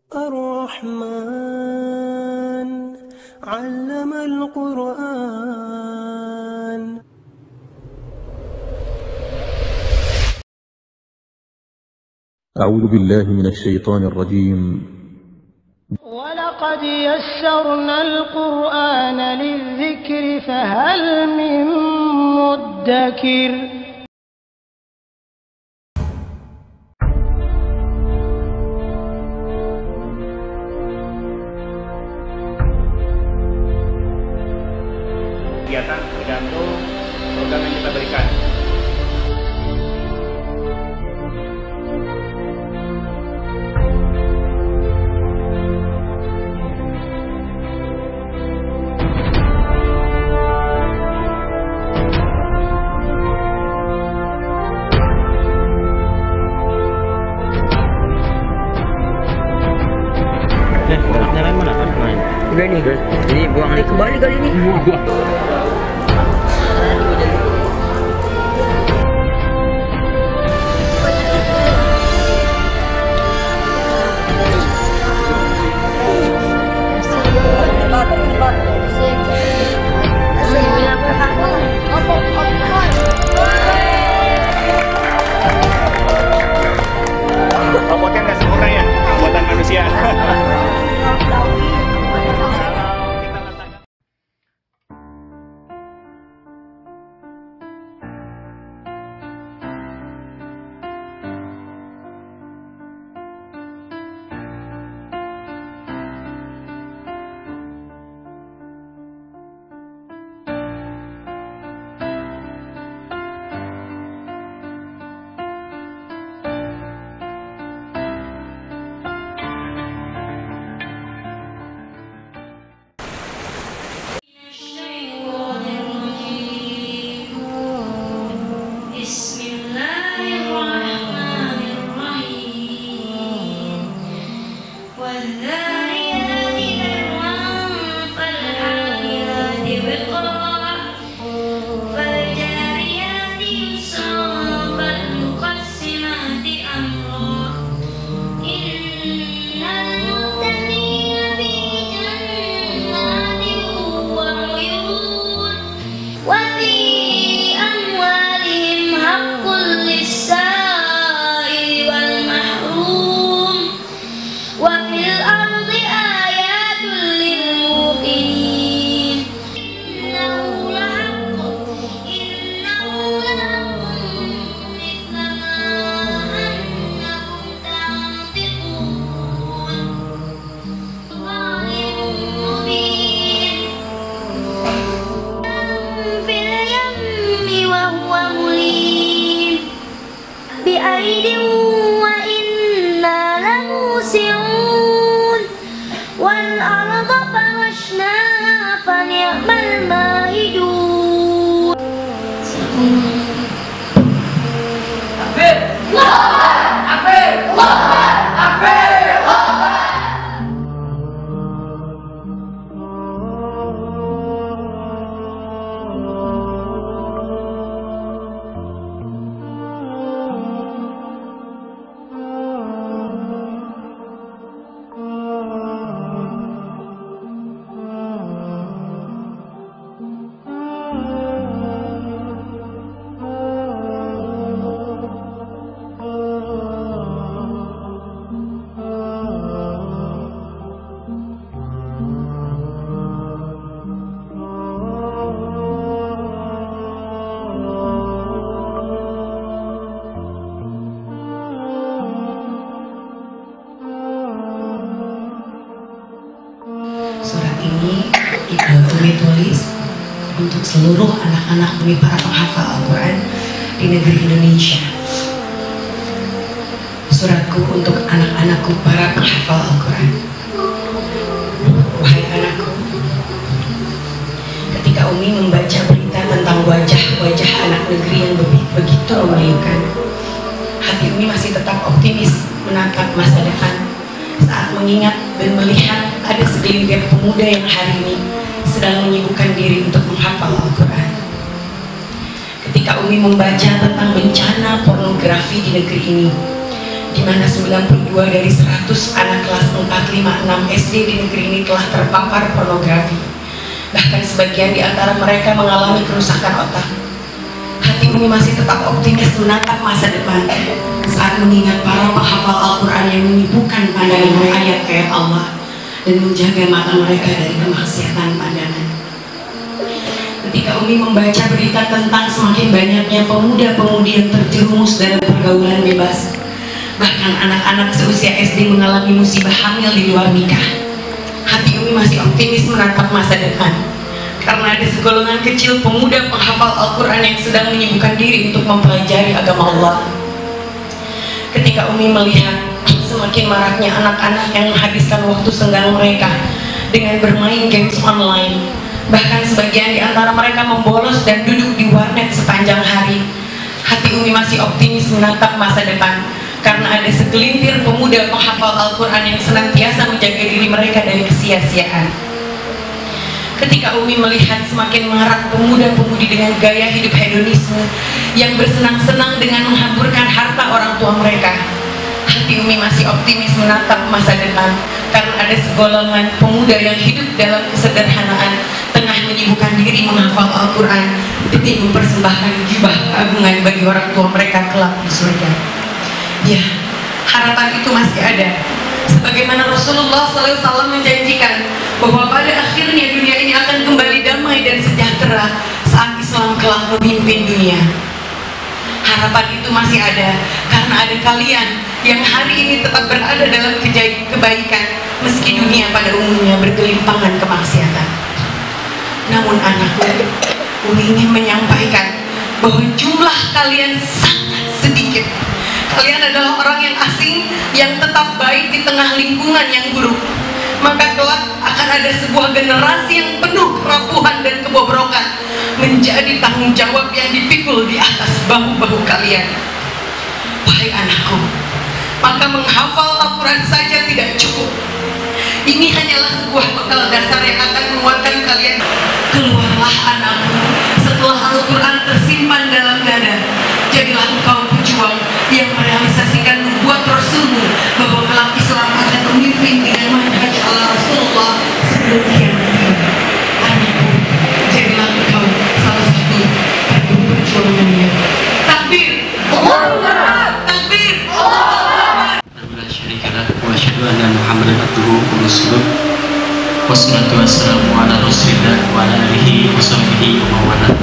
الرحمن علم القرآن. أعوذ بالله من الشيطان الرجيم. ولقد يسرنا القرآن للذكر فهل من مدكر. Kegiatan tergantung program yang kita berikan. Jalan mana kan main? Udah nih, jadi buang lagi kembali kali ini. Robotnya nggak sempurna ya, buatan manusia. والأرض فرشناها فنعم الماهدون. Surat ini Umi tulis untuk seluruh anak-anak Umi para penghafal Al-Quran di negeri Indonesia. Suratku untuk anak-anakku para penghafal Al-Quran. Wahai anakku, ketika Umi membaca berita tentang wajah-wajah anak negeri yang begitu memilukan, hati Umi masih tetap optimis menatap masa depan saat mengingat dan melihat ada segelintir pemuda yang hari ini sedang menyibukkan diri untuk menghafal Al-Quran. Ketika Umi membaca tentang bencana pornografi di negeri ini, di mana 92 dari 100 anak kelas 4, 5, 6 SD di negeri ini telah terpapar pornografi. Bahkan sebagian di antara mereka mengalami kerusakan otak. Hati Umi masih tetap optimis menatap masa depan saat mengingat para penghafal Al-Quran yang menyibukkan pandangan ayat-ayat Allah dan menjaga mata mereka dari kemaksiatan pandangan. Ketika Umi membaca berita tentang semakin banyaknya pemuda-pemudi yang terjerumus dalam pergaulan bebas, bahkan anak-anak seusia SD mengalami musibah hamil di luar nikah, hati Umi masih optimis menatap masa depan karena ada segolongan kecil pemuda penghafal Al-Quran yang sedang menyibukkan diri untuk mempelajari agama Allah. Ketika Umi melihat semakin maraknya anak-anak yang menghabiskan waktu senggang mereka dengan bermain games online, bahkan sebagian di antara mereka membolos dan duduk di warnet sepanjang hari, hati Umi masih optimis menatap masa depan karena ada segelintir pemuda penghafal Al-Quran yang senantiasa menjaga diri mereka dari kesia-siaan. Ketika Umi melihat semakin marak pemuda-pemudi dengan gaya hidup hedonisme yang bersenang-senang dengan menghamburkan harta orang tua mereka, hati Umi masih optimis menatap masa depan karena ada segolongan pemuda yang hidup dalam kesederhanaan tengah menyibukkan diri menghafal Al-Quran demi mempersembahkan gibah keagungan bagi orang tua mereka kelak di surga. Ya, harapan itu masih ada. Sebagaimana Rasulullah SAW menjanjikan bahwa pada akhirnya dunia ini akan kembali damai dan sejahtera saat Islam kelak memimpin dunia. Harapan itu masih ada karena ada kalian yang hari ini tetap berada dalam kebaikan meski dunia pada umumnya bergelimpangan kemaksiatan. Namun anakku, Umi ingin menyampaikan bahwa jumlah kalian sangat sedikit. Kalian adalah orang yang asing yang tetap baik di tengah lingkungan yang buruk. Maka kelak akan ada sebuah generasi yang penuh kerapuhan dan kebobrokan menjadi tanggung jawab yang dipikul di atas bahu-bahu kalian. Wahai anakku, maka menghafal Al-Quran saja tidak cukup. Ini hanyalah sebuah bekal dasar yang akan menguatkan kalian. Keluarlah anakku setelah Al-Quran tersimpan dalam dada. Jadilah engkau pejuang yang merealisasikan nubuat Rasulmu bahwa kelak Islam akan memimpin dengan manhaj ala Rasulullah sebelum kiamat. Anakku, jadilah engkau salah satu pejuang dunia. Takbir! Takbir! La syarika lahu wa asyhadu anna Muhammadan abduhu wa rasuluh. Wassalatu wassalamu ala Rasulillah wa ala alihi wa sahbihi wa mawalah.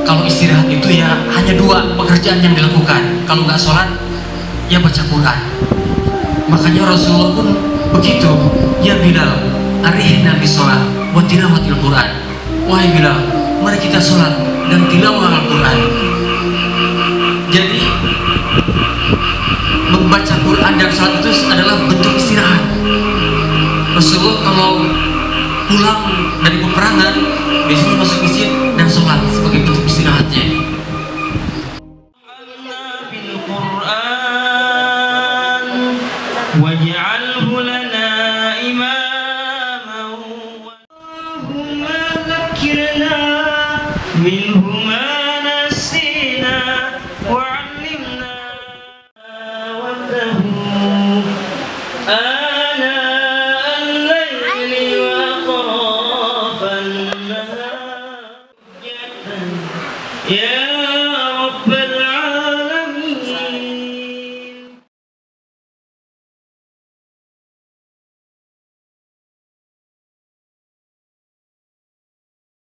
Kalau istirahat itu ya hanya dua pekerjaan yang dilakukan. Kalau nggak sholat, ya baca Quran. Makanya Rasulullah pun begitu. Ya Bilal, arihna bis sholat wa tilawatil Quran. Wahai Bilal, mari kita sholat dan tilawah Al-Quran. Jadi membaca Quran dan sholat itu adalah bentuk istirahat. Rasulullah kalau pulang dari peperangan biasanya masuk masjid dan sholat sebagai bentuk istirahatnya. واجعله لنا إماما اللهم ذكرنا منه ما نسينا وعلمنا وحده